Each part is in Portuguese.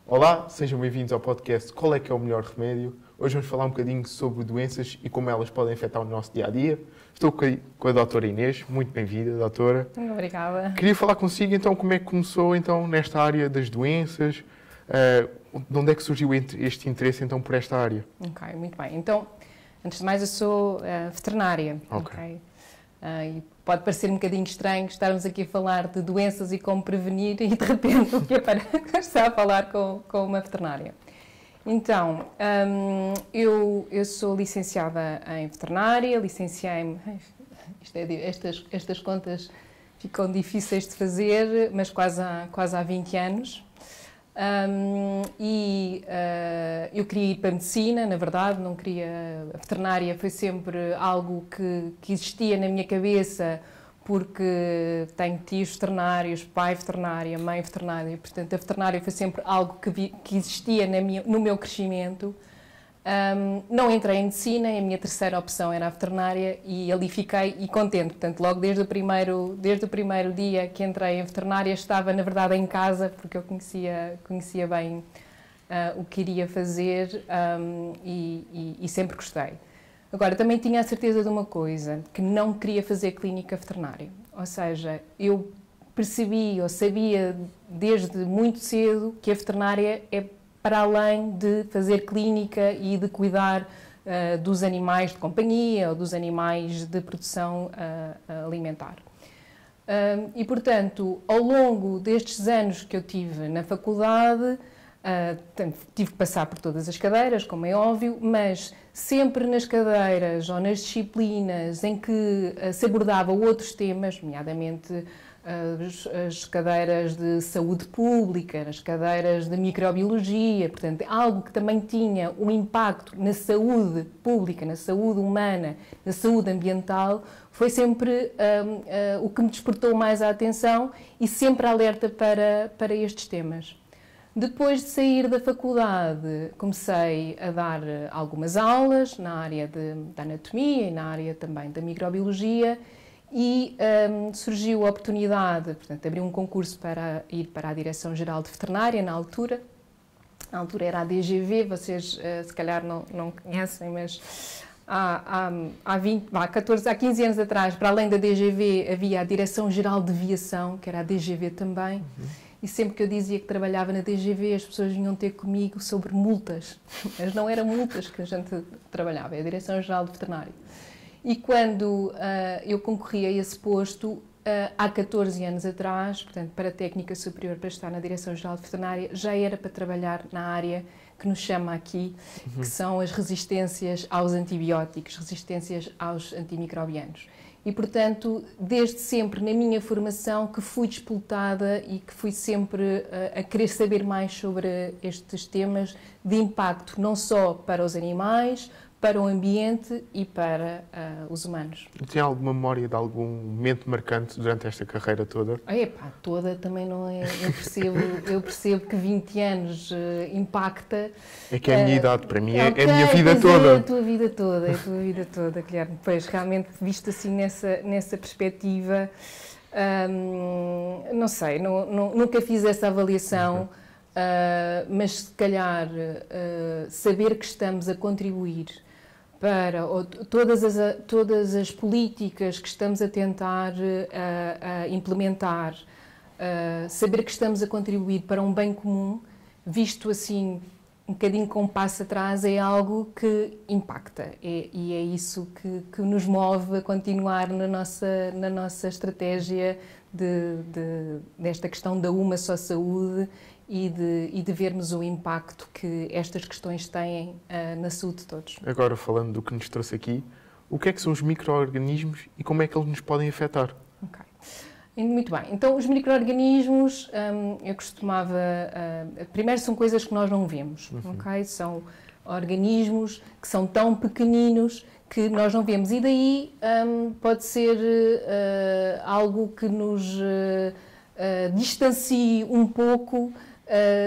Olá, sejam bem-vindos ao podcast Qual é que é o melhor remédio? Hoje vamos falar um bocadinho sobre doenças e como elas podem afetar o nosso dia-a-dia. Estou aqui com a doutora Inês, muito bem-vinda, doutora. Obrigada. Queria falar consigo então como é que começou então nesta área das doenças, de onde é que surgiu este interesse então por esta área? Ok, muito bem. Então, antes de mais eu sou veterinária. Ok. E pode parecer um bocadinho estranho estarmos aqui a falar de doenças e como prevenir e de repente o que é para estar a falar com uma veterinária. Então, eu sou licenciada em veterinária, licenciei-me... Estas contas ficam difíceis de fazer, mas quase há 20 anos. Eu queria ir para a medicina, na verdade, não queria... A veterinária foi sempre algo que existia na minha cabeça, porque tenho tios veterinários, pai veterinária, mãe veterinária, portanto a veterinária foi sempre algo que existia no meu crescimento. Não entrei em medicina, a minha terceira opção era a veterinária e ali fiquei e contente. Portanto, logo desde o primeiro dia que entrei em veterinária estava, na verdade, em casa, porque eu conhecia bem o que iria fazer e sempre gostei. Agora, também tinha a certeza de uma coisa, que não queria fazer clínica veterinária. Ou seja, eu percebi ou sabia desde muito cedo que a veterinária é para além de fazer clínica e de cuidar dos animais de companhia ou dos animais de produção alimentar. E, portanto, ao longo destes anos que eu tive na faculdade, tive que passar por todas as cadeiras, como é óbvio, mas sempre nas cadeiras ou nas disciplinas em que se abordava outros temas, nomeadamente as cadeiras de saúde pública, as cadeiras de microbiologia, portanto, algo que também tinha um impacto na saúde pública, na saúde humana, na saúde ambiental, foi sempre o que me despertou mais a atenção e sempre alerta para estes temas. Depois de sair da faculdade, comecei a dar algumas aulas na área da anatomia e na área também da microbiologia e surgiu a oportunidade, portanto, abri um concurso para ir para a Direção-Geral de Veterinária na altura. Na altura era a DGV, vocês se calhar não conhecem, mas há 15 anos atrás, para além da DGV, havia a Direção-Geral de Viação, que era a DGV também. E sempre que eu dizia que trabalhava na DGV, as pessoas vinham ter comigo sobre multas. Mas não eram multas que a gente trabalhava, é a Direção-Geral de Veterinário. E quando eu concorri a esse posto, há 14 anos atrás, portanto, para a técnica superior para estar na Direção-Geral de Veterinária, já era para trabalhar na área que nos chama aqui, que são as resistências aos antibióticos, resistências aos antimicrobianos. E, portanto, desde sempre na minha formação que fui disputada e que fui sempre a querer saber mais sobre estes temas de impacto, não só para os animais, para o ambiente e para os humanos. Tem alguma memória de algum momento marcante durante esta carreira toda? Toda também não é. Eu percebo que 20 anos impacta. É que é a minha idade, para mim é a minha vida toda. É a tua vida toda, Guilherme. Pois, realmente, visto assim nessa perspectiva, não sei, nunca fiz essa avaliação, mas se calhar saber que estamos a contribuir para todas as políticas que estamos a tentar implementar, saber que estamos a contribuir para um bem comum, visto assim um bocadinho com um passo atrás, é algo que impacta e é isso que nos move a continuar na nossa estratégia desta questão da uma só saúde e de vermos o impacto que estas questões têm na saúde de todos. Agora, falando do que nos trouxe aqui, o que é que são os micro-organismos e como é que eles nos podem afetar? Ok. Muito bem. Então, os micro-organismos, eu costumava... primeiro, são coisas que nós não vemos, ok? São organismos que são tão pequeninos que nós não vemos. E daí pode ser algo que nos distancie um pouco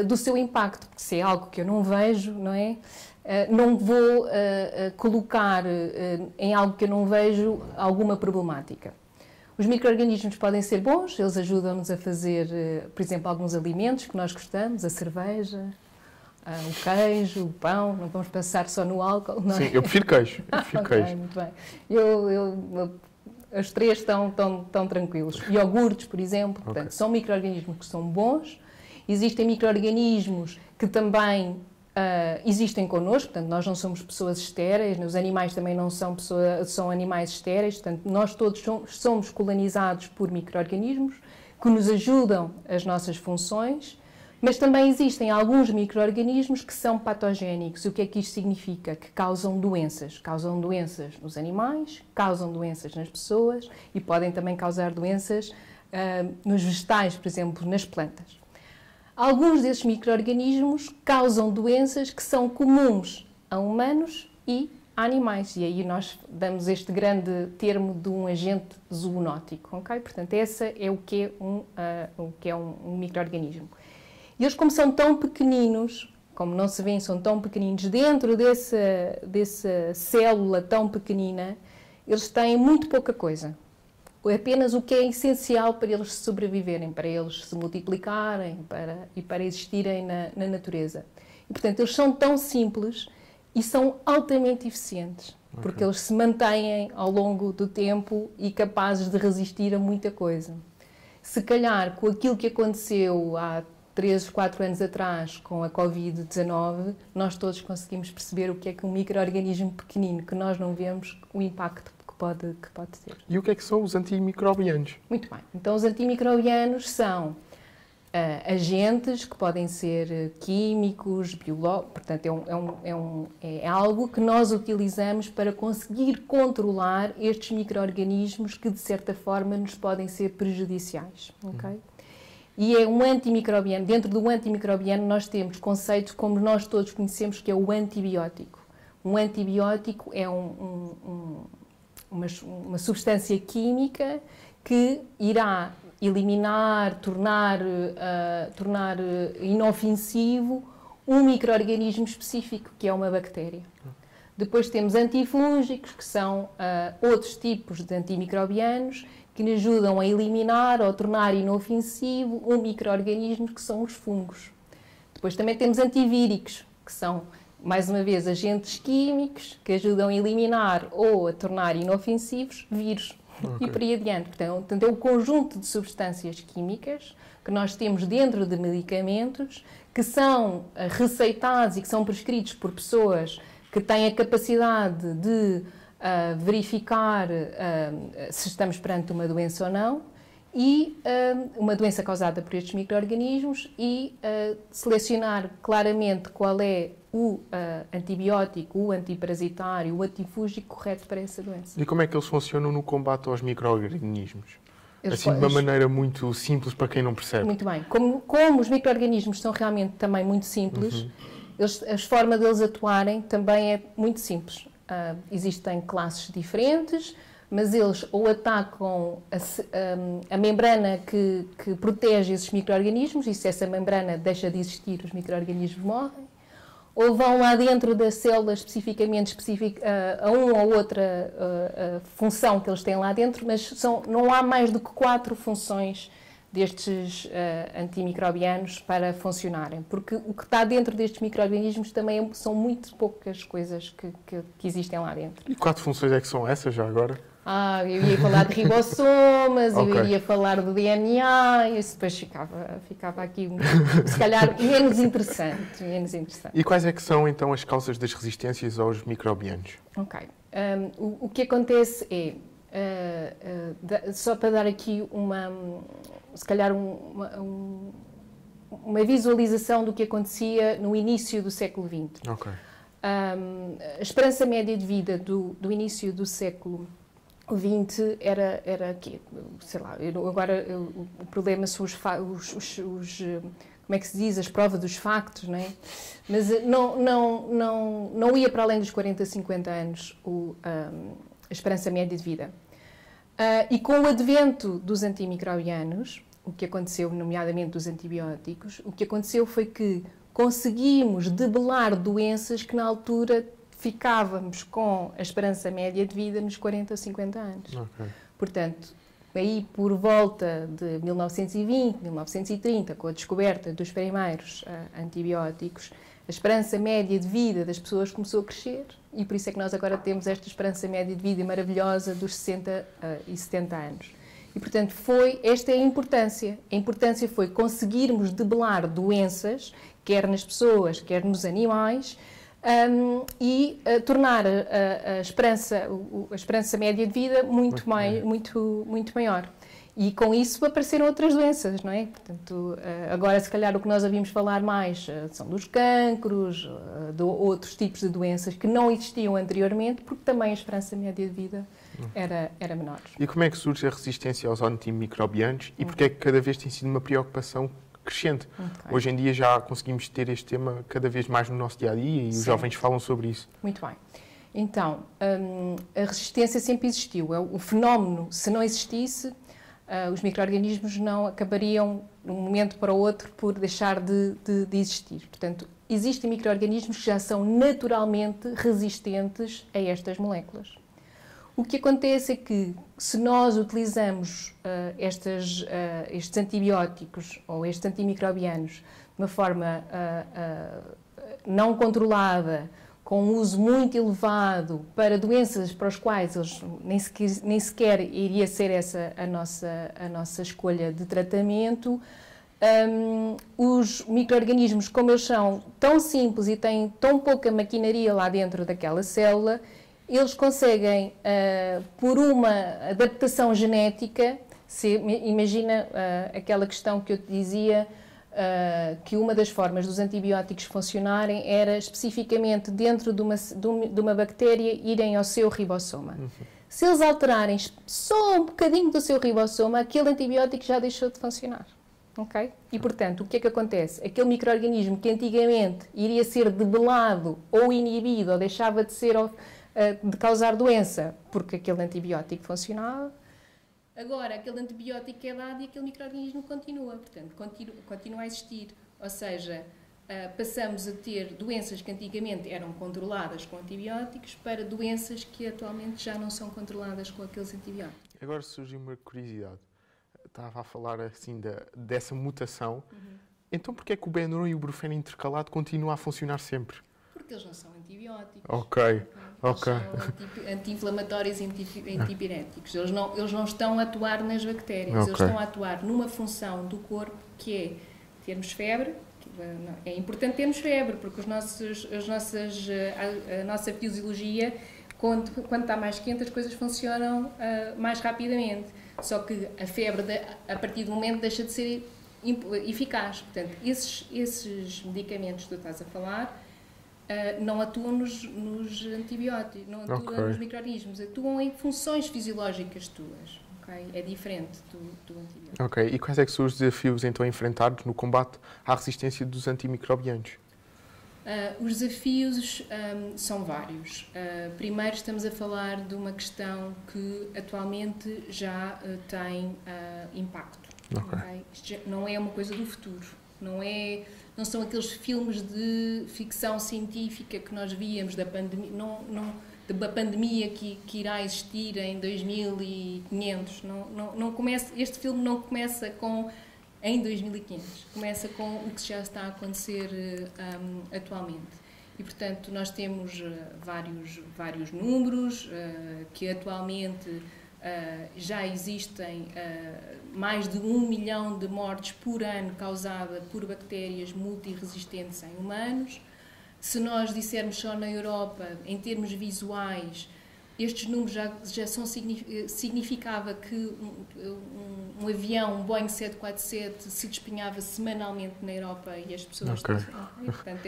do seu impacto, porque se é algo que eu não vejo, não é? Não vou colocar em algo que eu não vejo alguma problemática. Os micro-organismos podem ser bons, eles ajudam-nos a fazer, por exemplo, alguns alimentos que nós gostamos, a cerveja, O queijo, o pão, não vamos pensar só no álcool, não é? Sim, eu prefiro queijo. Ok, muito bem. Os três estão tranquilos. Iogurtes, por exemplo, portanto, são micro-organismos que são bons. Existem micro-organismos que também existem connosco, portanto, nós não somos pessoas estéreis, os animais também não são são animais estéreis, portanto, nós todos somos colonizados por micro-organismos que nos ajudam as nossas funções, mas também existem alguns micro-organismos que são patogénicos. O que é que isto significa? Que causam doenças. Causam doenças nos animais, causam doenças nas pessoas e podem também causar doenças nos vegetais, por exemplo, nas plantas. Alguns desses micro-organismos causam doenças que são comuns a humanos e a animais. E aí nós damos este grande termo de um agente zoonótico. Okay? Portanto, esse é o que é um micro-organismo. E eles, como são tão pequeninos, como não se vêem, são tão pequeninos, dentro dessa célula tão pequenina, eles têm muito pouca coisa. Apenas o que é essencial para eles sobreviverem, para eles se multiplicarem e para existirem na natureza. E, portanto, eles são tão simples e são altamente eficientes, porque eles se mantêm ao longo do tempo e capazes de resistir a muita coisa. Se calhar, com aquilo que aconteceu há 3, 4 anos atrás, com a Covid-19, nós todos conseguimos perceber o que é que um micro-organismo pequenino, que nós não vemos, o impacto que pode ter. E o que é que são os antimicrobianos? Muito bem. Então, os antimicrobianos são agentes que podem ser químicos, biológicos, portanto, é algo que nós utilizamos para conseguir controlar estes micro-organismos que, de certa forma, nos podem ser prejudiciais. Okay? E é um antimicrobiano. Dentro do antimicrobiano nós temos conceitos como nós todos conhecemos, que é o antibiótico. Um antibiótico é uma substância química que irá eliminar, tornar inofensivo um micro-organismo específico, que é uma bactéria. Depois temos antifúngicos, que são outros tipos de antimicrobianos, que nos ajudam a eliminar ou tornar inofensivo um micro-organismo, que são os fungos. Depois também temos antivíricos, que são, mais uma vez, agentes químicos que ajudam a eliminar ou a tornar inofensivos vírus. E por aí adiante. Portanto, é um conjunto de substâncias químicas que nós temos dentro de medicamentos que são receitados e que são prescritos por pessoas que têm a capacidade de verificar se estamos perante uma doença ou não, e uma doença causada por estes micro-organismos, e selecionar claramente qual é o antibiótico, o antiparasitário, o antifúngico correto para essa doença. E como é que eles funcionam no combate aos micro-organismos? Assim, de uma maneira muito simples para quem não percebe. Muito bem. Como os micro-organismos são realmente também muito simples, a forma deles atuarem também é muito simples. Existem classes diferentes, mas eles ou atacam a membrana que protege esses micro-organismos, e se essa membrana deixa de existir, os micro-organismos morrem, ou vão lá dentro da célula especificamente a uma ou outra função que eles têm lá dentro, mas não há mais do que 4 funções destes antimicrobianos para funcionarem, porque o que está dentro destes micro-organismos também são muito poucas coisas que existem lá dentro. E 4 funções é que são essas já agora? Eu ia falar de ribossomas, eu iria falar do DNA, e isso depois ficava aqui, se calhar, menos interessante. E quais é que são, então, as causas das resistências aos microbianos? Ok. O que acontece é, só para dar aqui se calhar uma visualização do que acontecia no início do século XX. Ok. A esperança média de vida do início do século XX era aqui, sei lá, o problema são como é que se diz, as provas dos factos, não é? Mas não ia para além dos 40, 50 anos a esperança média de vida. E com o advento dos antimicrobianos, o que aconteceu, nomeadamente dos antibióticos, o que aconteceu foi que conseguimos debelar doenças que na altura ficávamos com a esperança média de vida nos 40 ou 50 anos. Okay. Portanto, aí por volta de 1920, 1930, com a descoberta dos primeiros antibióticos, a esperança média de vida das pessoas começou a crescer e por isso é que nós agora temos esta esperança média de vida maravilhosa dos 60 e 70 anos. E, portanto, esta é a importância. A importância foi conseguirmos debelar doenças, quer nas pessoas, quer nos animais, e tornar a esperança média de vida muito maior. E com isso apareceram outras doenças, não é? Portanto, agora se calhar o que nós ouvimos falar mais são dos cancros, de outros tipos de doenças que não existiam anteriormente, porque também a esperança média de vida era menor. E como é que surge a resistência aos antimicrobianos e porque é que cada vez tem sido uma preocupação crescente? Hoje em dia já conseguimos ter este tema cada vez mais no nosso dia-a-dia e os jovens falam sobre isso. Muito bem. Então, a resistência sempre existiu. O fenómeno, se não existisse, os micro-organismos não acabariam, de um momento para o outro, por deixar de existir. Portanto, existem micro-organismos que já são naturalmente resistentes a estas moléculas. O que acontece é que, se nós utilizamos estes antibióticos ou estes antimicrobianos de uma forma não controlada, com um uso muito elevado para doenças para as quais eles nem sequer iria ser essa a nossa escolha de tratamento, os micro-organismos, como eles são tão simples e têm tão pouca maquinaria lá dentro daquela célula, eles conseguem, por uma adaptação genética, imagina aquela questão que eu te dizia, que uma das formas dos antibióticos funcionarem era especificamente dentro de uma bactéria irem ao seu ribossoma. Se eles alterarem só um bocadinho do seu ribossoma, aquele antibiótico já deixou de funcionar. Okay? E, portanto, o que é que acontece? Aquele micro-organismo que antigamente iria ser debelado ou inibido ou deixava de causar doença porque aquele antibiótico funcionava, agora aquele antibiótico é dado e aquele micro-organismo continua, portanto, continua a existir. Ou seja, passamos a ter doenças que antigamente eram controladas com antibióticos para doenças que atualmente já não são controladas com aqueles antibióticos. Agora surge uma curiosidade. Estava a falar assim dessa mutação. Então porquê é que o Benuron e o Brufen intercalado continuam a funcionar sempre? Porque eles não são antibióticos. Ok. Eles são anti-inflamatórios e antipiréticos. Eles não estão a atuar nas bactérias. Eles estão a atuar numa função do corpo que é termos febre. É importante termos febre, porque a nossa fisiologia, quando está mais quente, as coisas funcionam mais rapidamente. Só que a febre, a partir do momento, deixa de ser eficaz. Portanto, esses medicamentos que tu estás a falar não atuam nos antibióticos, não atuam nos micro-organismos, atuam em funções fisiológicas tuas. Okay? É diferente do antibiótico. Ok, e quais é que são os desafios então enfrentados no combate à resistência dos antimicrobianos? Os desafios são vários. Primeiro estamos a falar de uma questão que atualmente já tem impacto. Okay? Isto não é uma coisa do futuro. Não são aqueles filmes de ficção científica que nós víamos da pandemia, da pandemia que irá existir em 2500. Este filme não começa em 2500, começa com o que já está a acontecer atualmente. E, portanto, nós temos vários números que atualmente já existem mais de 1 milhão de mortes por ano causada por bactérias multiresistentes em humanos. Se nós dissermos só na Europa, em termos visuais, estes números já significava que um avião, um Boeing 747, se despenhava semanalmente na Europa e as pessoas... Portanto,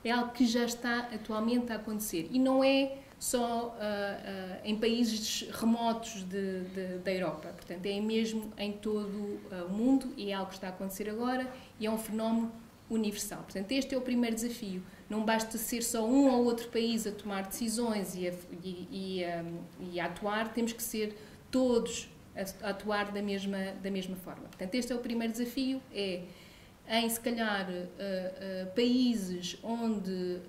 é algo que já está atualmente a acontecer. E não é só em países remotos da Europa. Portanto, é mesmo em todo o mundo e é algo que está a acontecer agora e é um fenómeno universal. Portanto, este é o primeiro desafio. Não basta ser só um ou outro país a tomar decisões e a atuar, temos que ser todos a atuar da mesma forma. Portanto, este é o primeiro desafio, em se calhar países onde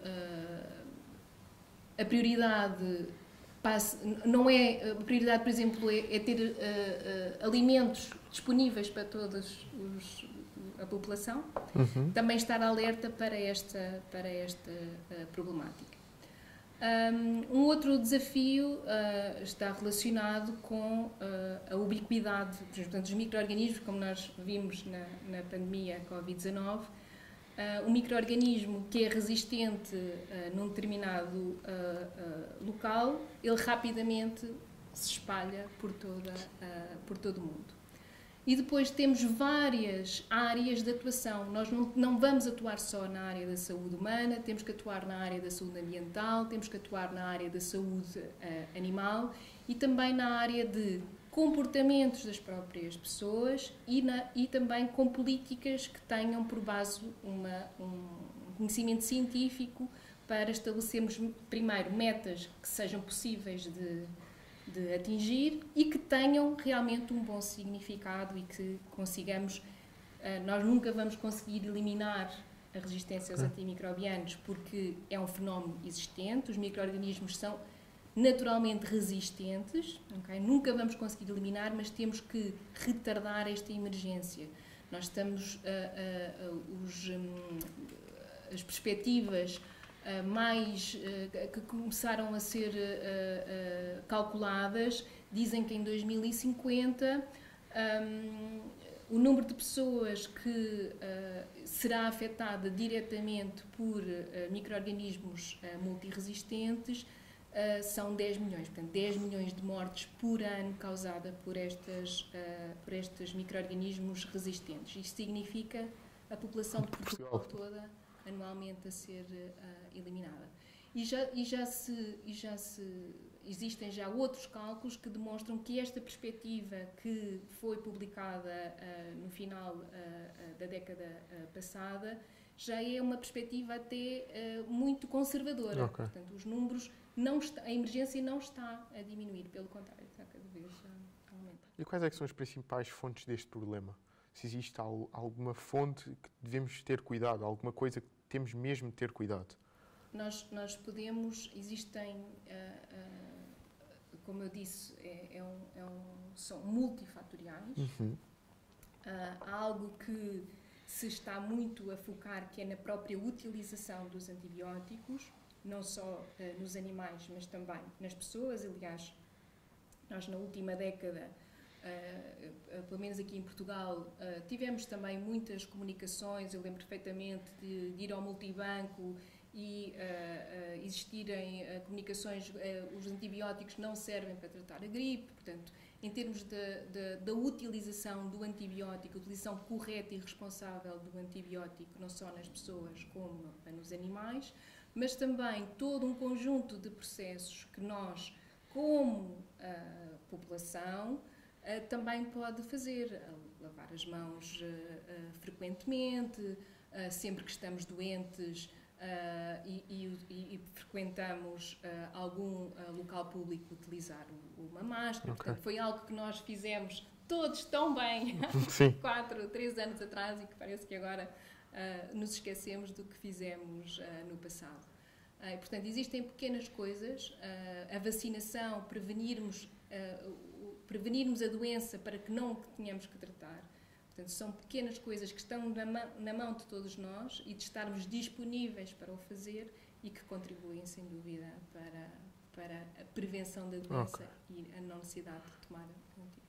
a prioridade não é, a prioridade, por exemplo, é ter alimentos disponíveis para toda a população, também estar alerta para esta problemática. Um outro desafio está relacionado com a ubiquidade dos micro-organismos, como nós vimos na pandemia Covid-19. Um micro-organismo que é resistente num determinado local, ele rapidamente se espalha por todo o mundo. E depois temos várias áreas de atuação. Nós não vamos atuar só na área da saúde humana, temos que atuar na área da saúde ambiental, temos que atuar na área da saúde animal e também na área de comportamentos das próprias pessoas e também com políticas que tenham por base um conhecimento científico para estabelecermos, primeiro, metas que sejam possíveis de atingir e que tenham realmente um bom significado e que consigamos. Nós nunca vamos conseguir eliminar a resistência aos antimicrobianos porque é um fenómeno existente, os micro-organismos são naturalmente resistentes, okay? Nunca vamos conseguir eliminar, mas temos que retardar esta emergência. Nós estamos, as perspectivas que começaram a ser calculadas dizem que em 2050 o número de pessoas que será afetada diretamente por micro-organismos multiresistentes são 10 milhões. Portanto, 10 milhões de mortes por ano causada por estes micro-organismos resistentes. Isto significa a população de Portugal toda anualmente a ser eliminada. Existem já outros cálculos que demonstram que esta perspectiva que foi publicada no final da década passada já é uma perspectiva até muito conservadora. Okay. Portanto, os números, a emergência não está a diminuir, pelo contrário, está cada vez a aumentar. E quais é que são as principais fontes deste problema? Se existe alguma fonte que devemos ter cuidado, alguma coisa que temos mesmo de ter cuidado? Nós podemos, existem, como eu disse, são multifatoriais. Há algo que se está muito a focar, que é na própria utilização dos antibióticos, não só nos animais, mas também nas pessoas. Aliás, nós na última década, pelo menos aqui em Portugal, tivemos também muitas comunicações. Eu lembro perfeitamente de ir ao multibanco e existirem comunicações, os antibióticos não servem para tratar a gripe. Portanto, em termos da utilização do antibiótico, utilização correta e responsável do antibiótico, não só nas pessoas como nos animais, mas também todo um conjunto de processos que nós, como população, também pode fazer. Lavar as mãos frequentemente, sempre que estamos doentes e frequentamos algum local público, utilizar uma máscara. Okay. Portanto, foi algo que nós fizemos todos tão bem 3 anos atrás e que parece que agora nos esquecemos do que fizemos no passado. Portanto, existem pequenas coisas, a vacinação, prevenirmos a doença para que não tenhamos que tratar. Portanto, são pequenas coisas que estão na mão de todos nós e de estarmos disponíveis para o fazer e que contribuem, sem dúvida, para a prevenção da doença e a não necessidade de tomar antibióticos.